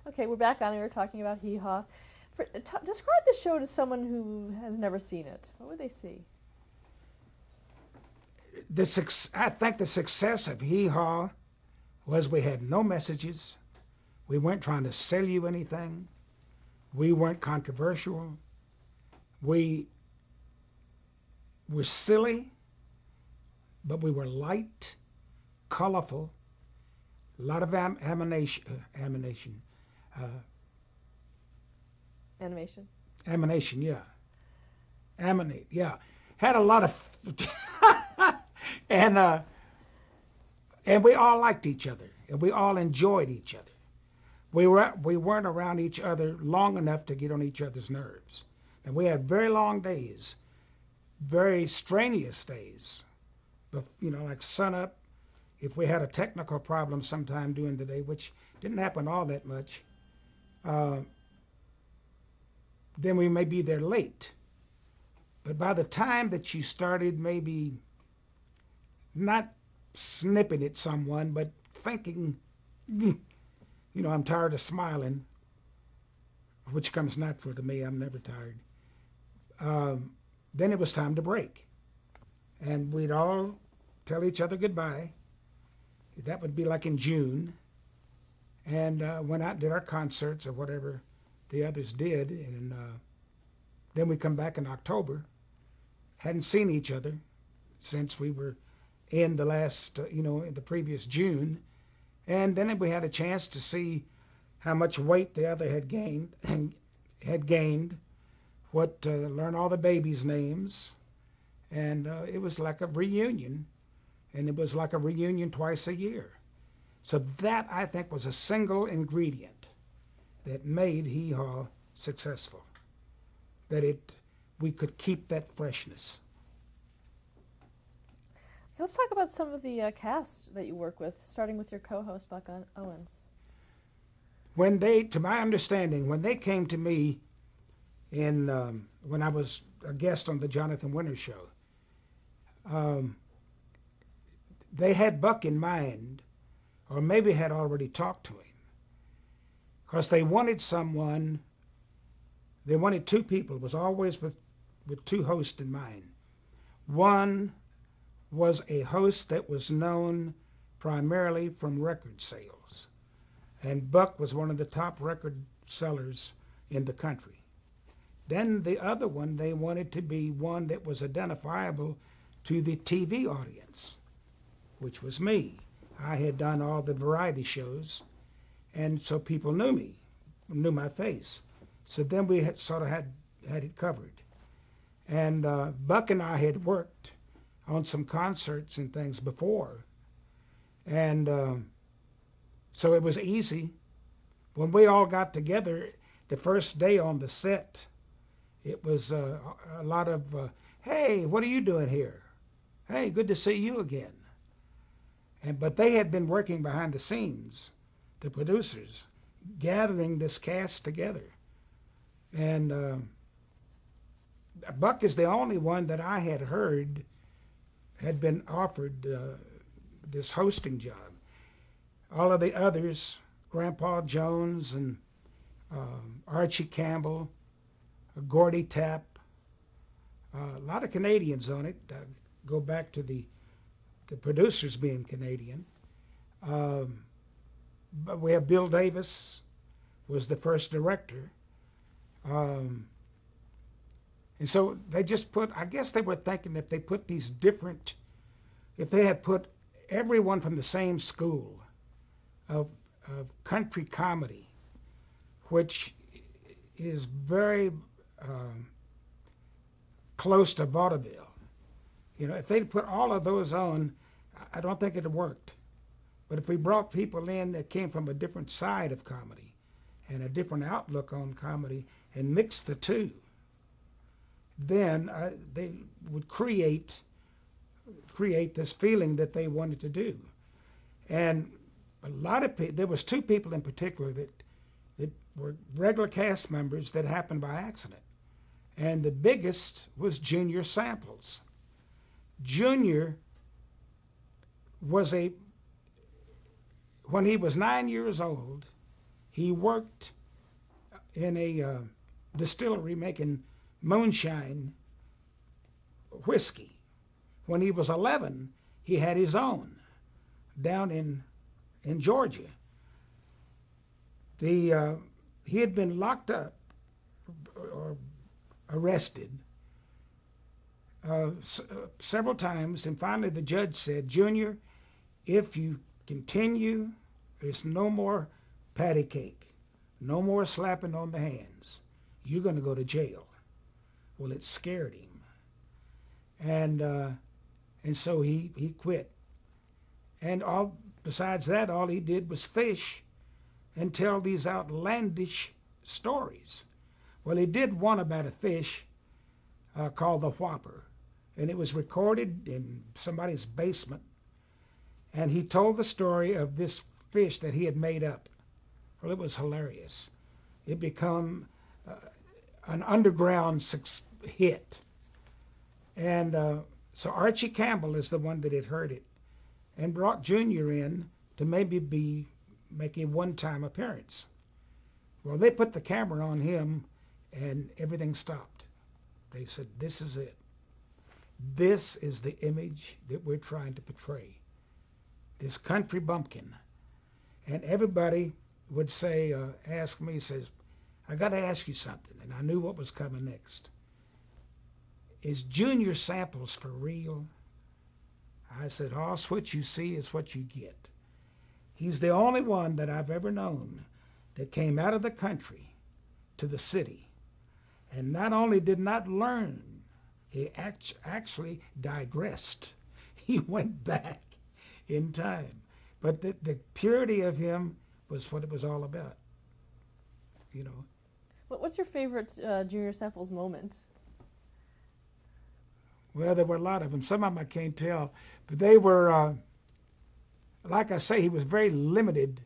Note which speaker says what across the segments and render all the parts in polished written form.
Speaker 1: Okay, we're back on. We were talking about Hee Haw. Describe the show to someone who has never seen it. What would they see?
Speaker 2: I think the success of Hee Haw was we had no messages. We weren't trying to sell you anything. We weren't controversial. We were silly, but we were light, colorful, a lot of animation. Animation, yeah. Aminate, yeah. Had a lot of, and we all liked each other, and we all enjoyed each other. We weren't around each other long enough to get on each other's nerves. And we had very long days, very strenuous days, but, like sunup. If we had a technical problem sometime during the day, which didn't happen all that much, then we may be there late. But by the time that you started maybe not snipping at someone, but thinking, I'm tired of smiling, which comes natural to me, I'm never tired, then it was time to break. And we'd all tell each other goodbye. That would be like in June. And went out and did our concerts or whatever the others did. And then we come back in October. Hadn't seen each other since we were in the last, in the previous June. And then we had a chance to see how much weight the other had gained, learn all the babies' names. And it was like a reunion. And it was like a reunion twice a year. So that, I think, was a single ingredient that made Hee Haw successful, that we could keep that freshness.
Speaker 1: Let's talk about some of the cast that you work with, starting with your co-host, Buck Owens.
Speaker 2: To my understanding, when they came to me when I was a guest on the Jonathan Winters Show, they had Buck in mind, or maybe had already talked to him, because they wanted two people. It was always with two hosts in mind. One was a host that was known primarily from record sales, and Buck was one of the top record sellers in the country. Then the other one, they wanted to be one that was identifiable to the TV audience, which was me. I had done all the variety shows, and so people knew my face. So then we had it covered. And Buck and I had worked on some concerts and things before, and so it was easy. When we all got together the first day on the set, it was a lot of, hey, what are you doing here? Hey, good to see you again. But they had been working behind the scenes, the producers, gathering this cast together. And Buck is the only one that I had heard had been offered this hosting job. All of the others, Grandpa Jones and Archie Campbell, Gordy Tapp, a lot of Canadians on it. Go back to the producers being Canadian. But we have Bill Davis was the first director. And so they just I guess they were thinking if they had put everyone from the same school of country comedy, which is very close to vaudeville. If they'd put all of those on, I don't think it'd have worked. But if we brought people in that came from a different side of comedy and a different outlook on comedy and mixed the two, then they would create this feeling that they wanted to do. And a lot of people, there was two people in particular that were regular cast members that happened by accident. And the biggest was Junior Samples. Junior was when he was 9 years old, He worked in a distillery making moonshine whiskey. When he was 11, he had his own down in Georgia. He had been locked up or arrested several times, and finally the judge said, "Junior, if you continue, there's no more patty cake, no more slapping on the hands. You're going to go to jail." Well, it scared him, and so he quit. And besides that, all he did was fish and tell these outlandish stories. Well, he did one about a fish called the whopper, and it was recorded in somebody's basement. And he told the story of this fish that he had made up. Well, it was hilarious. It became an underground hit. And so Archie Campbell is the one that had heard it and brought Junior in to maybe make a one-time appearance. Well, they put the camera on him and everything stopped. They said, "This is it. This is the image that we're trying to portray. This country bumpkin." And everybody would say, ask me, says, "I got to ask you something." And I knew what was coming next. "Is Junior Samples for real?" I said, "Hoss, what you see is what you get. He's the only one that I've ever known that came out of the country to the city and not only did not learn, he actually digressed. He went back in time. But the purity of him was what it was all about, you know."
Speaker 1: What's your favorite Junior Samples moment?
Speaker 2: Well, there were a lot of them. Some of them I can't tell, but they were, like I say, he was very limited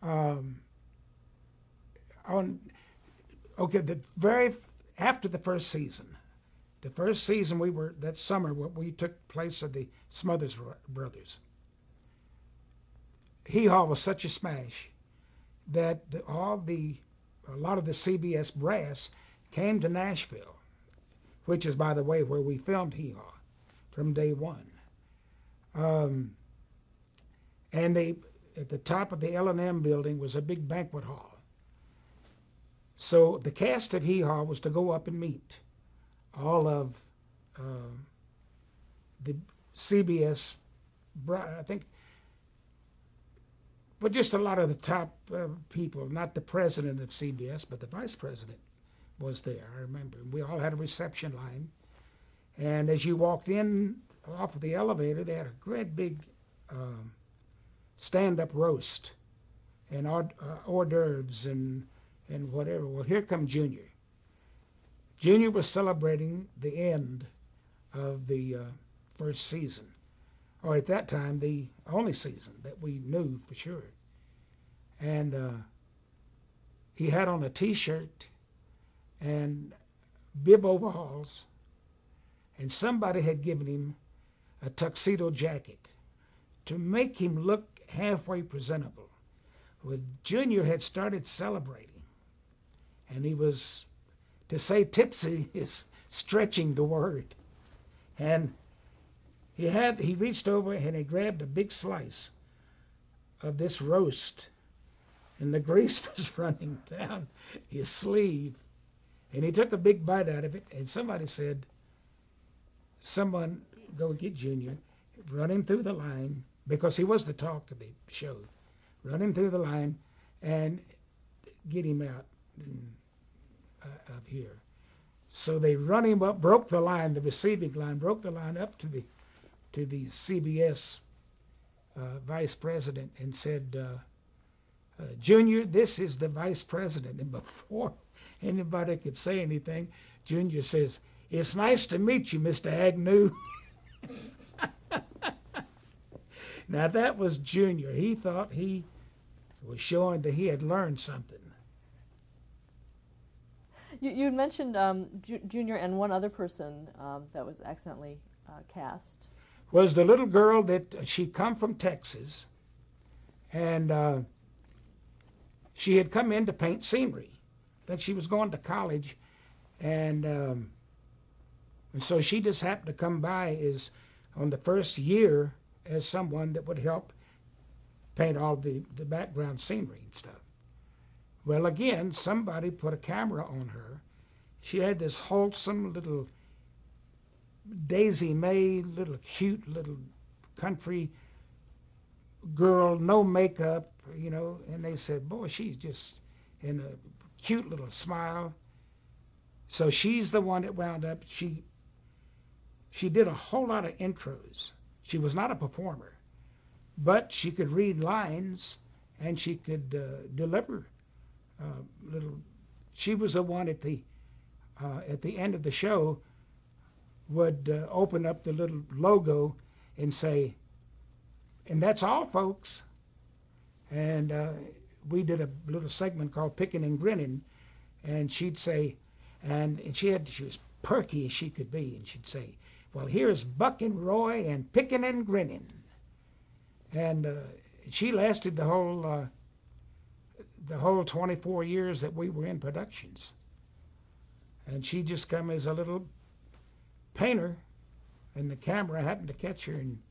Speaker 2: after the first season. The first season that summer, we took place at the Smothers Brothers. Hee Haw was such a smash that a lot of the CBS brass came to Nashville, which is, by the way, where we filmed Hee Haw from day one. And at the top of the L&M building was a big banquet hall. So the cast of Hee Haw was to go up and meet all of the CBS, I think, but just a lot of the top people, not the president of CBS, but the vice president was there, I remember. We all had a reception line. And as you walked in off of the elevator, they had a great big stand-up roast and hors d'oeuvres and whatever. Well, here come Junior. Junior was celebrating the end of the first season, or at that time, the only season that we knew for sure. And he had on a T-shirt and bib overalls, and somebody had given him a tuxedo jacket to make him look halfway presentable. Well, Junior had started celebrating, and he was, to say tipsy is stretching the word. And he reached over and he grabbed a big slice of this roast, and the grease was running down his sleeve. And he took a big bite out of it, and somebody said, "Someone go get Junior, run him through the line," because he was the talk of the show. "Run him through the line and get him out of here." So they run him up, broke the line, the receiving line, broke the line up to the CBS vice president and said, "Junior, this is the vice president." And before anybody could say anything, Junior says, "It's nice to meet you, Mr. Agnew." Now that was Junior. He thought he was showing that he had learned something.
Speaker 1: You had mentioned Junior and one other person that was accidentally cast.
Speaker 2: Was the little girl that she come from Texas, and she had come in to paint scenery. I think she was going to college, and so she just happened to come by as on the first year as someone that would help paint all the background scenery and stuff. Well, again, somebody put a camera on her. She had this wholesome little Daisy May, little cute little country girl, no makeup, you know, and they said, boy, she's just in a cute little smile. So she's the one that wound up, she did a whole lot of intros. She was not a performer, but she could read lines and she could deliver little. She was the one at the end of the show would open up the little logo and say, "And that's all, folks." And we did a little segment called Picking and Grinning, and she'd say, and she was perky as she could be, and she'd say, "Well, here's Buck and Roy and Picking and Grinning." And she lasted the whole 24 years that we were in productions. And she just come as a little painter, and the camera happened to catch her, and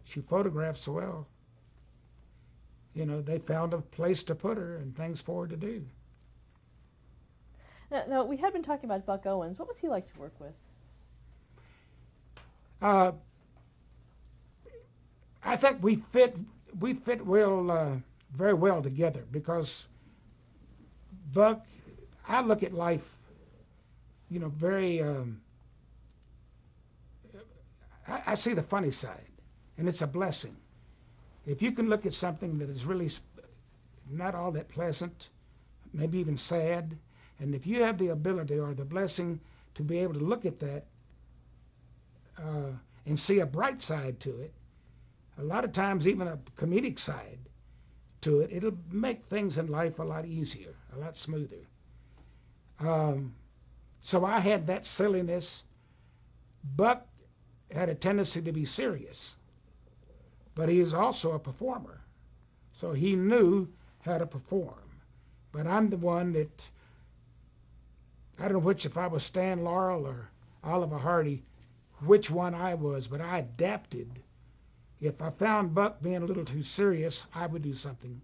Speaker 2: she photographed so well. You know, they found a place to put her and things for her to do.
Speaker 1: Now, we had been talking about Buck Owens. What was he like to work with?
Speaker 2: I think we fit well, very well together, because Buck, I look at life, you know, very, I see the funny side, and it's a blessing. If you can look at something that is really not all that pleasant, maybe even sad, and if you have the ability or the blessing to be able to look at that and see a bright side to it, a lot of times even a comedic side to it, it'll make things in life a lot easier, a lot smoother. So I had that silliness. Buck had a tendency to be serious, but he is also a performer. So he knew how to perform. But I'm the one that, I don't know which, if I was Stan Laurel or Oliver Hardy, which one I was, but I adapted. If I found Buck being a little too serious, I would do something,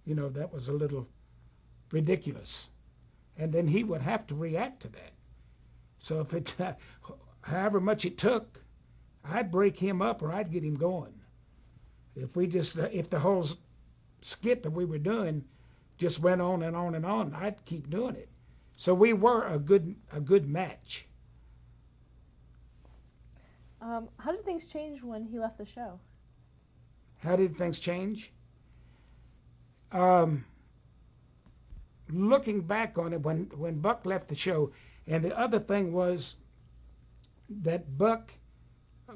Speaker 2: you know, that was a little ridiculous. And then he would have to react to that. So if it, however much it took, I'd break him up or I'd get him going. If the whole skit that we were doing just went on and on and on, I'd keep doing it. So we were a good match.
Speaker 1: How did things change when he left the show?
Speaker 2: How did things change? Looking back on it, when Buck left the show, and the other thing was that Buck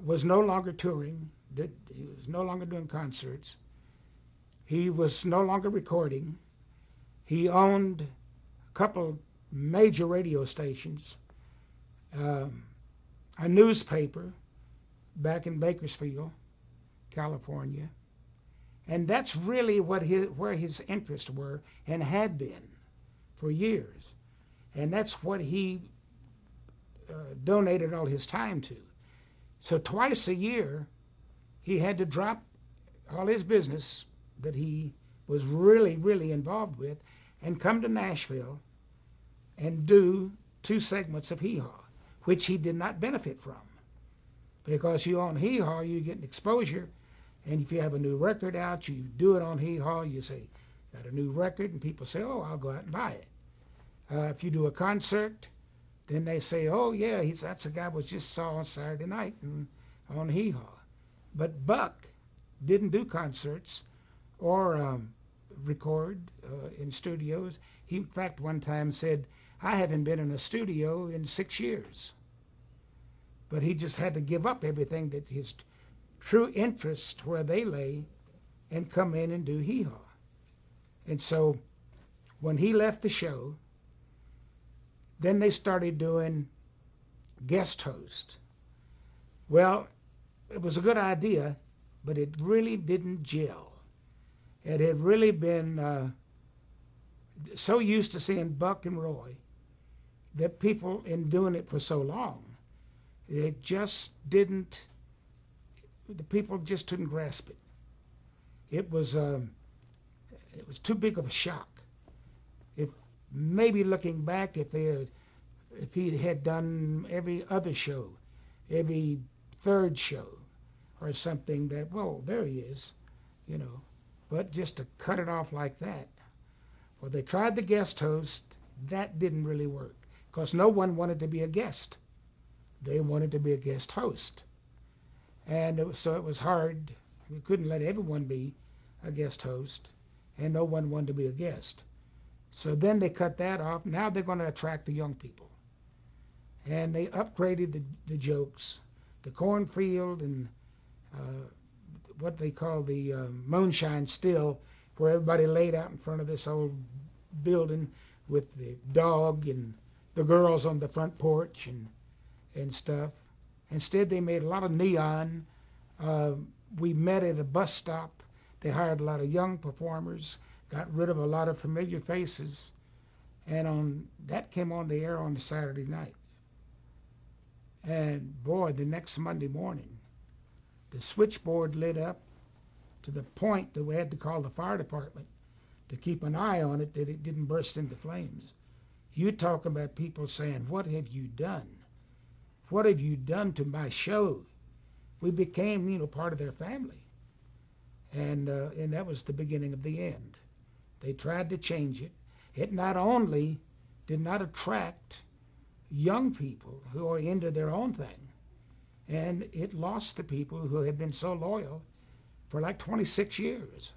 Speaker 2: was no longer touring, he was no longer doing concerts, he was no longer recording, he owned a couple major radio stations, a newspaper back in Bakersfield, California, and that's really where his interests were and had been for years. And that's what he donated all his time to. So twice a year, he had to drop all his business that he was really, really involved with and come to Nashville and do 2 segments of Hee Haw, which he did not benefit from. Because you on Hee Haw, you get an exposure, and if you have a new record out, you do it on Hee Haw, you say, got a new record, and people say, oh, I'll go out and buy it. If you do a concert, then they say, oh yeah, that's a guy was just saw on Saturday night on Hee Haw. But Buck didn't do concerts or record in studios. He, in fact, one time said, I haven't been in a studio in 6 years. But he just had to give up everything that his true interest where they lay and come in and do Hee Haw. And so when he left the show, then they started doing guest host. Well, it was a good idea, but it really didn't gel. and had really been so used to seeing Buck and Roy that people in doing it for so long, it just didn't, the people just couldn't grasp it. It was too big of a shock. If maybe looking back, if he had done every other show, every third show, or something that, well, there he is, you know, but just to cut it off like that. Well, they tried the guest host. That didn't really work because no one wanted to be a guest. They wanted to be a guest host. And so it was hard. We couldn't let everyone be a guest host, and no one wanted to be a guest. So then they cut that off. Now they're going to attract the young people. And they upgraded the jokes. The cornfield and what they call the moonshine still, where everybody laid out in front of this old building with the dog and the girls on the front porch and stuff. Instead, they made a lot of neon. We met at a bus stop. They hired a lot of young performers, got rid of a lot of familiar faces, and that came on the air on a Saturday night. And boy, the next Monday morning, the switchboard lit up to the point that we had to call the fire department to keep an eye on it that it didn't burst into flames. You talk about people saying, "What have you done? What have you done to my show?" We became, you know, part of their family. And that was the beginning of the end. They tried to change it. It not only did not attract young people who are into their own thing, and it lost the people who had been so loyal for like 26 years,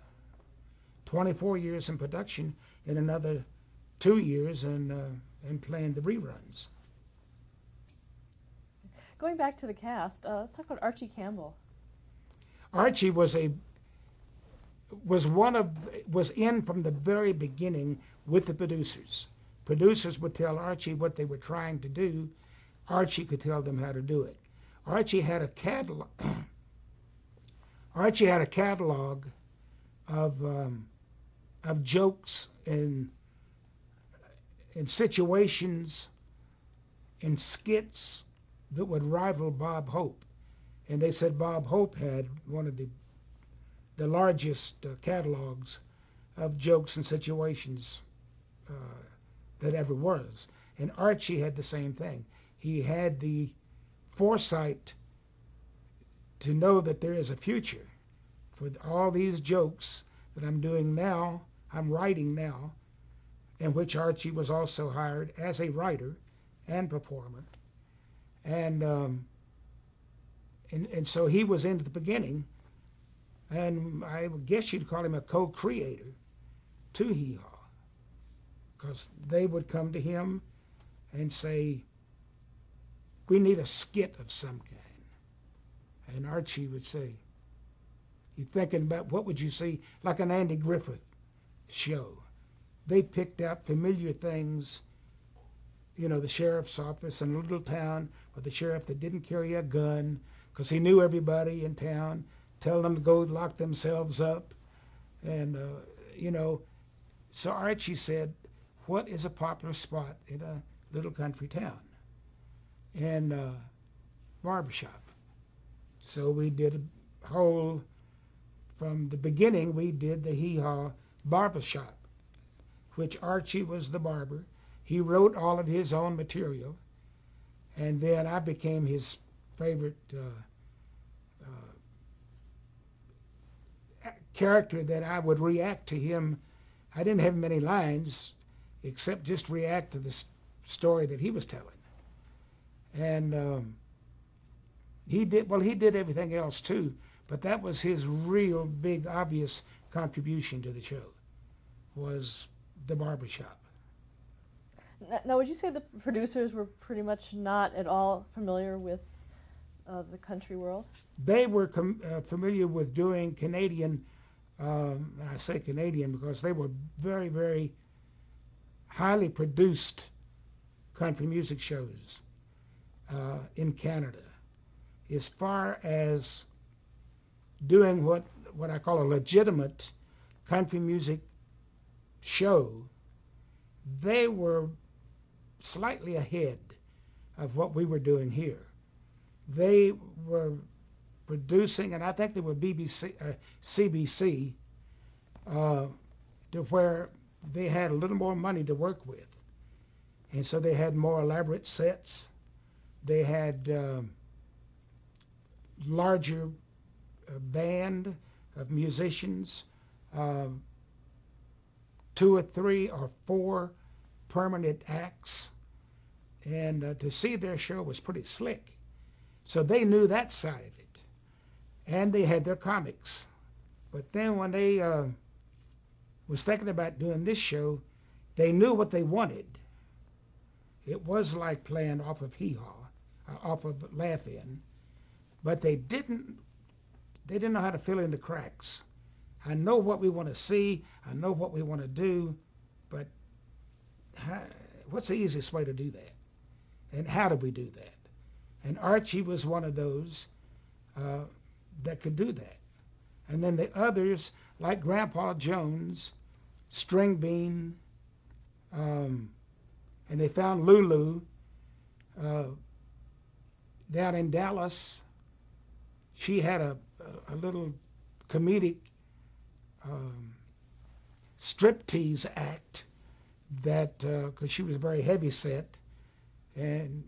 Speaker 2: 24 years in production, and another 2 years in playing the reruns.
Speaker 1: Going back to the cast, let's talk about Archie Campbell.
Speaker 2: Archie was in from the very beginning with the producers. Producers would tell Archie what they were trying to do. Archie could tell them how to do it. Archie had a catalog. Archie had a catalog of jokes and situations and skits that would rival Bob Hope. And they said Bob Hope had one of the largest catalogs of jokes and situations that ever was. And Archie had the same thing. He had the foresight to know that there is a future for all these jokes that I'm doing now, I'm writing now, in which Archie was also hired as a writer and performer. And so he was in at the beginning, and I guess you'd call him a co-creator to Hee Haw, because they would come to him and say, "We need a skit of some kind." And Archie would say, "You're thinking about what would you see, like an Andy Griffith show." They picked out familiar things, you know, the sheriff's office in a little town, or the sheriff that didn't carry a gun because he knew everybody in town, tell them to go lock themselves up. And, you know, so Archie said, what is a popular spot in a little country town? And barbershop. So we did a whole, from the beginning, we did the Hee Haw barbershop, which Archie was the barber. He wrote all of his own material, and then I became his favorite character, that I would react to him. I didn't have many lines except just react to the story that he was telling. And he did everything else too, but that was his real big, obvious contribution to the show, was the barbershop.
Speaker 1: Now, would you say the producers were pretty much not at all familiar with the country world?
Speaker 2: They were familiar with doing Canadian, and I say Canadian because they were very, very highly produced country music shows in Canada. As far as doing what I call a legitimate country music show, they were slightly ahead of what we were doing here. They were producing, and I think they were CBC, to where they had a little more money to work with. And so they had more elaborate sets. They had larger band of musicians, 2 or 3 or 4 permanent acts. And to see their show was pretty slick. So they knew that side of it. And they had their comics. But then when they was thinking about doing this show, they knew what they wanted. It was like playing off of Hee Haw, off of Laugh-In, but they didn't know how to fill in the cracks. I know what we want to see, I know what we want to do, but what's the easiest way to do that? And how do we do that? And Archie was one of those that could do that. And then the others, like Grandpa Jones, String Bean, and they found Lulu down in Dallas. She had a little comedic striptease act that, because she was very heavy set, and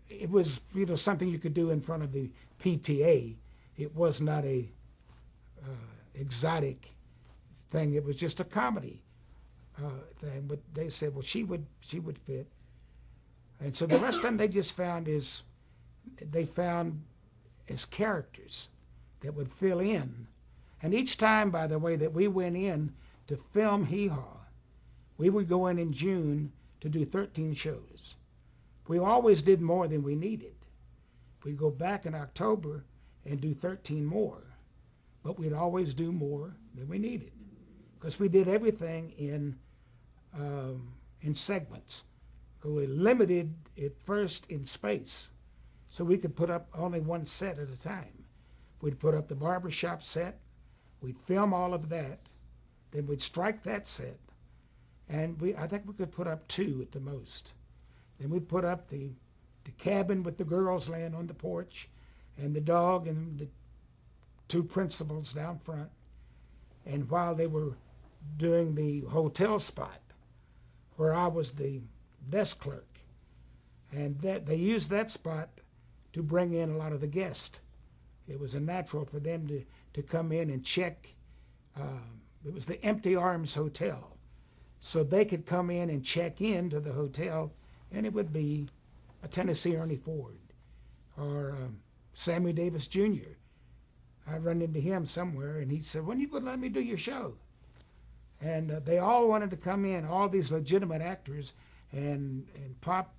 Speaker 2: it was, you know, something you could do in front of the PTA. It was not a exotic thing. It was just a comedy thing. But they said, well, she would fit. And so the rest of them they just found is characters that would fill in. And each time, by the way, that we went in to film Hee Haw, we would go in June to do 13 shows. We always did more than we needed. We'd go back in October and do 13 more, but we'd always do more than we needed because we did everything in segments. We limited it first in space, so we could put up only one set at a time. We'd put up the barbershop set, we'd film all of that, then we'd strike that set, and I think we could put up 2 at the most. Then we'd put up the cabin with the girls laying on the porch, and the dog and the 2 principals down front. And while they were doing the hotel spot, where I was the desk clerk, and that they used that spot to bring in a lot of the guests. It was a natural for them to come in and check. It was the Empty Arms Hotel. So they could come in and check into the hotel, and it would be a Tennessee Ernie Ford or Sammy Davis Jr. I run into him somewhere, and he said, when are you going to let me do your show? And they all wanted to come in, all these legitimate actors and pop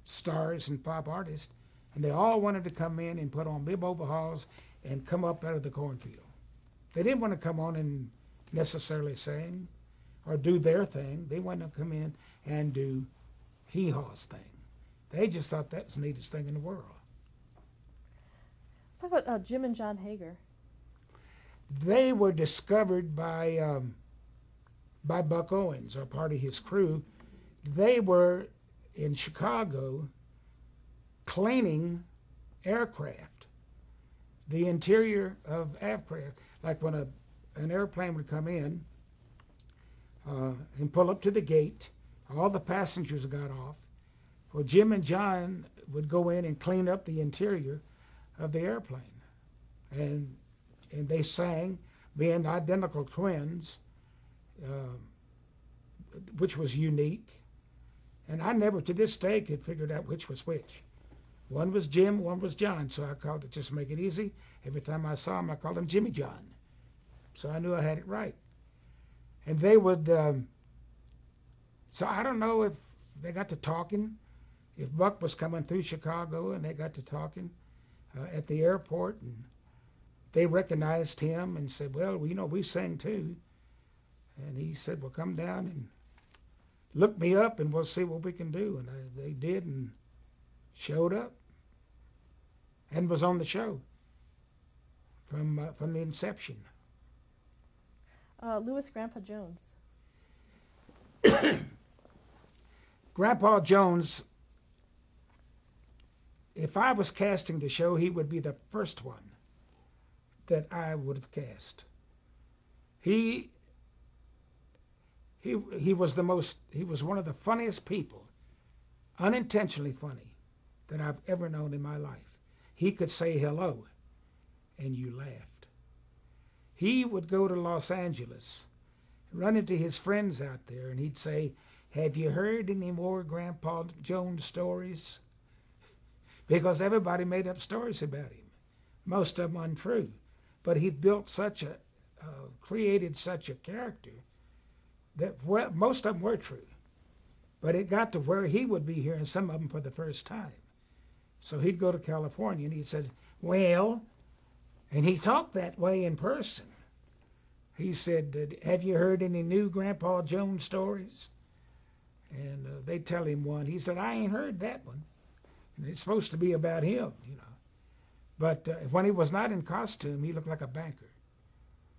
Speaker 2: stars and pop artists, and they all wanted to come in and put on bib overalls and come up out of the cornfield. They didn't want to come on and necessarily sing or do their thing. They wanted to come in and do Hee Haw's thing. They just thought that was the neatest thing in the world.
Speaker 1: Let's talk about Jim and John Hager.
Speaker 2: They were discovered by Buck Owens, or part of his crew. They were in Chicago cleaning aircraft, the interior of aircraft. Like when an airplane would come in and pull up to the gate, all the passengers got off. Well, Jim and John would go in and clean up the interior of the airplane. And they sang, being identical twins, which was unique. And I never, to this day, could figure out which was which. One was Jim, one was John, so I called it, just to make it easy. Every time I saw him, I called him Jimmy John. So I knew I had it right. And they would, so I don't know if they got to talking, if Buck was coming through Chicago and they got to talking at the airport, and they recognized him and said, well, you know, we sing too. And he said, well, come down and look me up and we'll see what we can do. And they did, and showed up and was on the show from the inception.
Speaker 1: Louis Grandpa Jones.
Speaker 2: Grandpa Jones, if I was casting the show, he would be the first one that I would have cast. He was one of the funniest people, unintentionally funny, that I've ever known in my life. He could say hello, and you laughed. He would go to Los Angeles, run into his friends out there, and he'd say, "Have you heard any more Grandpa Jones stories?" Because everybody made up stories about him, most of them untrue. But he'd built created such a character that most of them were true. But it got to where he would be hearing some of them for the first time. So he'd go to California and he said, "Well," and he talked that way in person. He said, "Have you heard any new Grandpa Jones stories?" And they'd tell him one. He said, "I ain't heard that one." And it's supposed to be about him, you know. But when he was not in costume, he looked like a banker.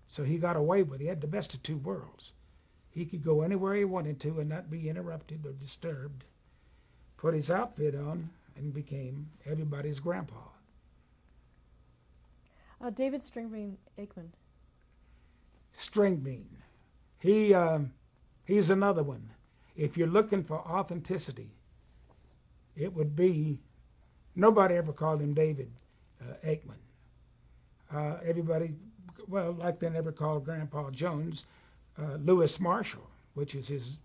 Speaker 2: So he got away with it. He had the best of two worlds. He could go anywhere he wanted to and not be interrupted or disturbed, put his outfit on, and became everybody's grandpa.
Speaker 1: David Stringbean Aikman.
Speaker 2: Stringbean. He's another one. If you're looking for authenticity, it would be, nobody ever called him David Aikman. Everybody, well, like they never called Grandpa Jones Louis Marshall, which is his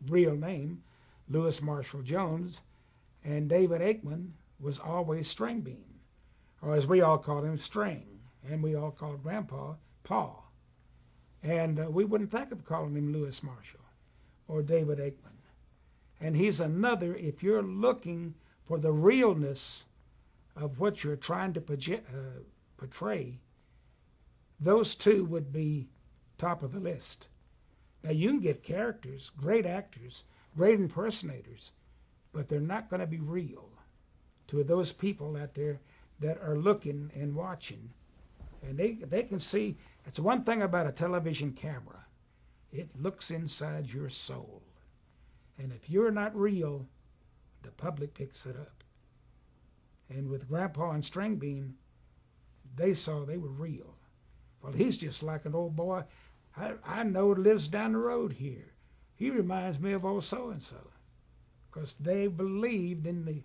Speaker 2: real name, Louis Marshall Jones. And David Aikman was always Stringbean, or as we all called him, String. And we all called Grandpa Paul. And we wouldn't think of calling him Louis Marshall or David Aikman. And he's another, if you're looking for the realness of what you're trying to portray, those two would be top of the list. Now you can get characters, great actors, great impersonators, but they're not going to be real to those people out there that are looking and watching. And they can see, it's one thing about a television camera. It looks inside your soul. And if you're not real, the public picks it up. And with Grandpa and Stringbean, they saw they were real. Well, he's just like an old boy I know lives down the road here. He reminds me of old so-and-so. Because they believed in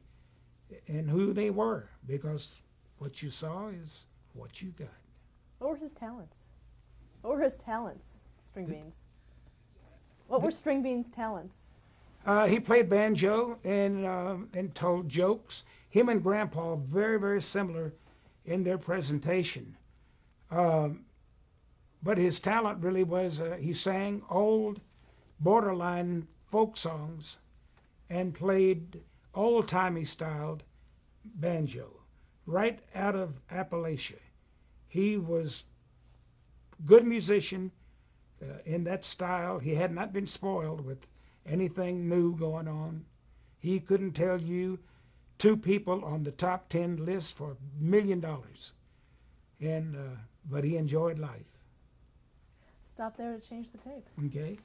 Speaker 2: who they were. Because what you saw is what you got.
Speaker 1: What were his talents? What were his talents, Stringbean's? What were Stringbean's talents?
Speaker 2: He played banjo and told jokes. Him and Grandpa very, very similar in their presentation. But his talent really was, he sang old, borderline folk songs and played old-timey styled banjo right out of Appalachia. He was good musician in that style. He had not been spoiled with anything new going on. He couldn't tell you two people on the top 10 list for $1 million. But he enjoyed life.
Speaker 1: Stop there to change the tape.
Speaker 2: Okay.